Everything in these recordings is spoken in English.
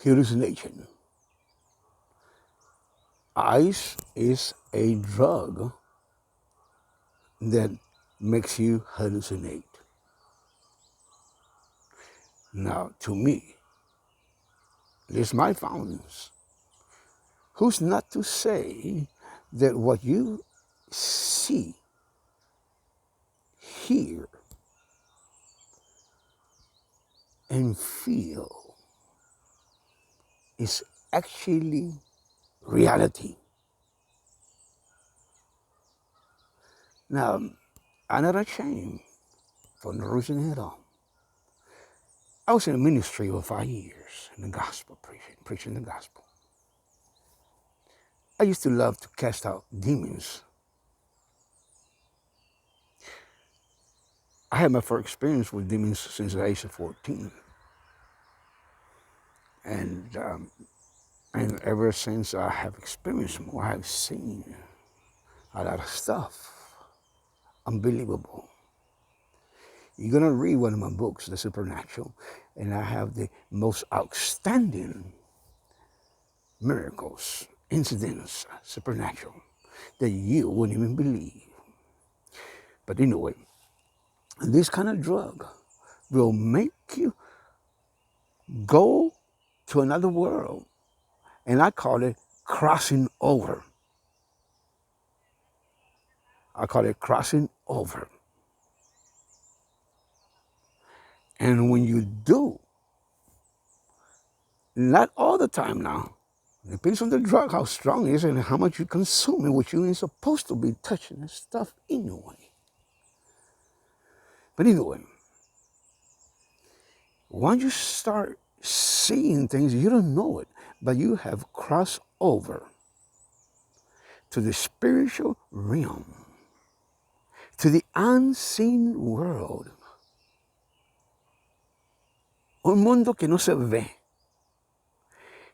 Hallucination. Ice is a drug that makes you hallucinate. Now, to me, this is my findings. Who's not to say that what you see, hear, and feel is actually reality? Now, I'm not ashamed for no reason at all. I was in the ministry for 5 years in the gospel, preaching the gospel. I used to love to cast out demons. I had my first experience with demons since the age of 14. And ever since I have experienced more, I've seen a lot of stuff. Unbelievable. You're going to read one of my books, The Supernatural, and I have the most outstanding miracles, incidents, supernatural, that you wouldn't even believe. But anyway, this kind of drug will make you go to another world, and I call it crossing over. I call it crossing over. And when you do, not all the time now, it depends on the drug, how strong it is, and how much you consume it, which you ain't supposed to be touching this stuff anyway. But anyway, once you start seeing things, you don't know it, but you have crossed over to the spiritual realm, to the unseen world. Un mundo que no se ve.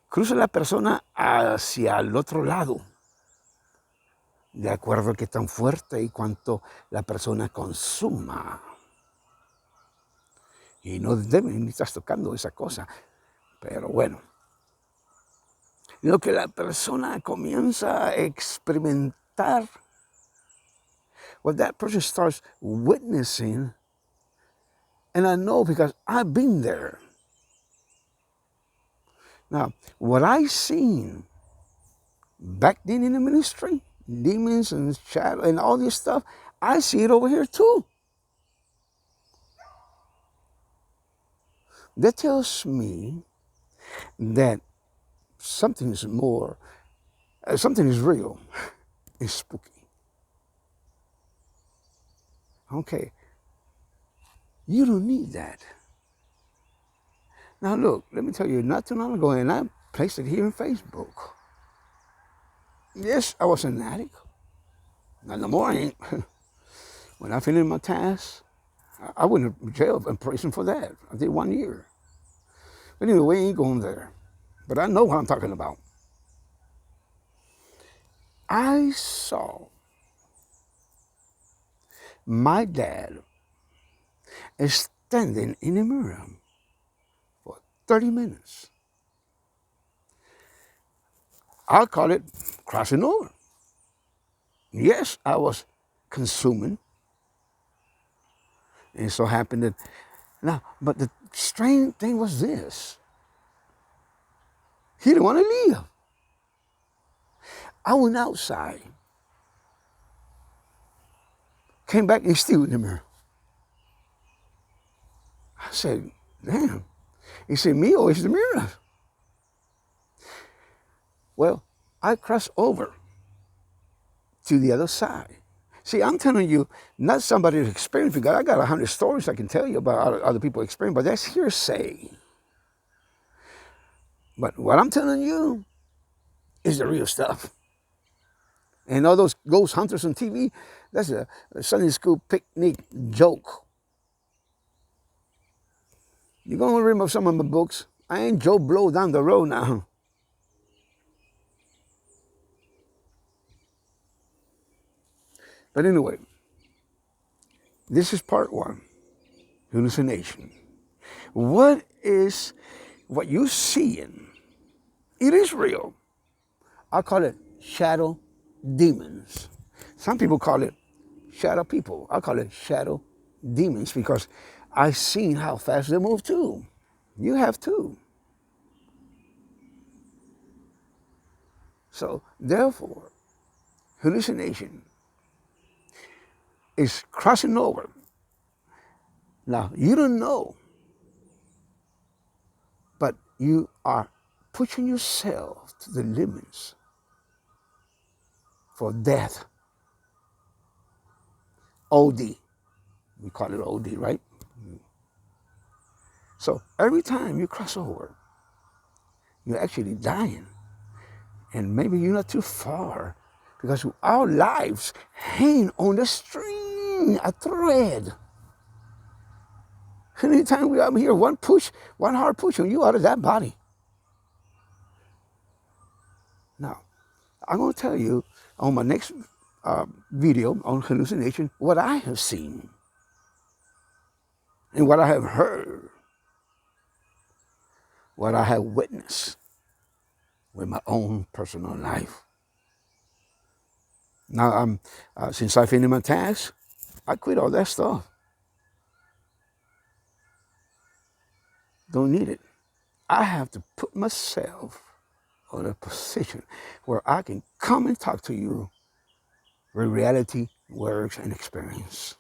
Cruza la persona hacia el otro lado, de acuerdo a qué tan fuerte y cuánto la persona consuma. Y no deben ni estar tocando esa cosa. Pero bueno, lo que la persona comienza a experimentar, what that person starts witnessing, and I know because I've been there. Now, what I seen back then in the ministry, demons and shadow and all this stuff, I see it over here too. That tells me that something is more, something is real. It's spooky. Okay, you don't need that. Now look, let me tell you, not too long ago, and I placed it here on Facebook. Yes, I was an addict. Not no more, I ain't. When I finished my task, I went to jail and prison for that. I did 1 year. But anyway, we ain't going there. But I know what I'm talking about. I saw my dad standing in the mirror for 30 minutes. I'll call it crossing over. Yes, I was consuming. And it so happened that, now, but the strange thing was this. He didn't want to leave. I went outside, came back and still in the mirror. I said, damn. He said, "Mio, it's the mirror." Well, I crossed over to the other side. See, I'm telling you, not somebody's experience, because I got 100 stories I can tell you about other people's experience, but that's hearsay. But what I'm telling you is the real stuff. And all those ghost hunters on TV, that's a Sunday school picnic joke. You're going to read some of my books. I ain't Joe Blow down the road now. But anyway, this is part one, hallucination. What is what you're seeing It is real. I call it shadow demons. Some people call it shadow people. I call it shadow demons because I've seen how fast they move too. You have too. So therefore, hallucination is crossing over. Now, you don't know, but you are pushing yourself to the limits for death. OD. We call it OD, right? So every time you cross over, you're actually dying. And maybe you're not too far because our lives hang on the string, a thread. Anytime we are here, one push, one hard push, and you out of that body. Now, I'm going to tell you on my next video on hallucination what I have seen and what I have heard, what I have witnessed with my own personal life. Now, since I finished my task, I quit all that stuff. Don't need it. I have to put myself in a position where I can come and talk to you where reality, works, and experience.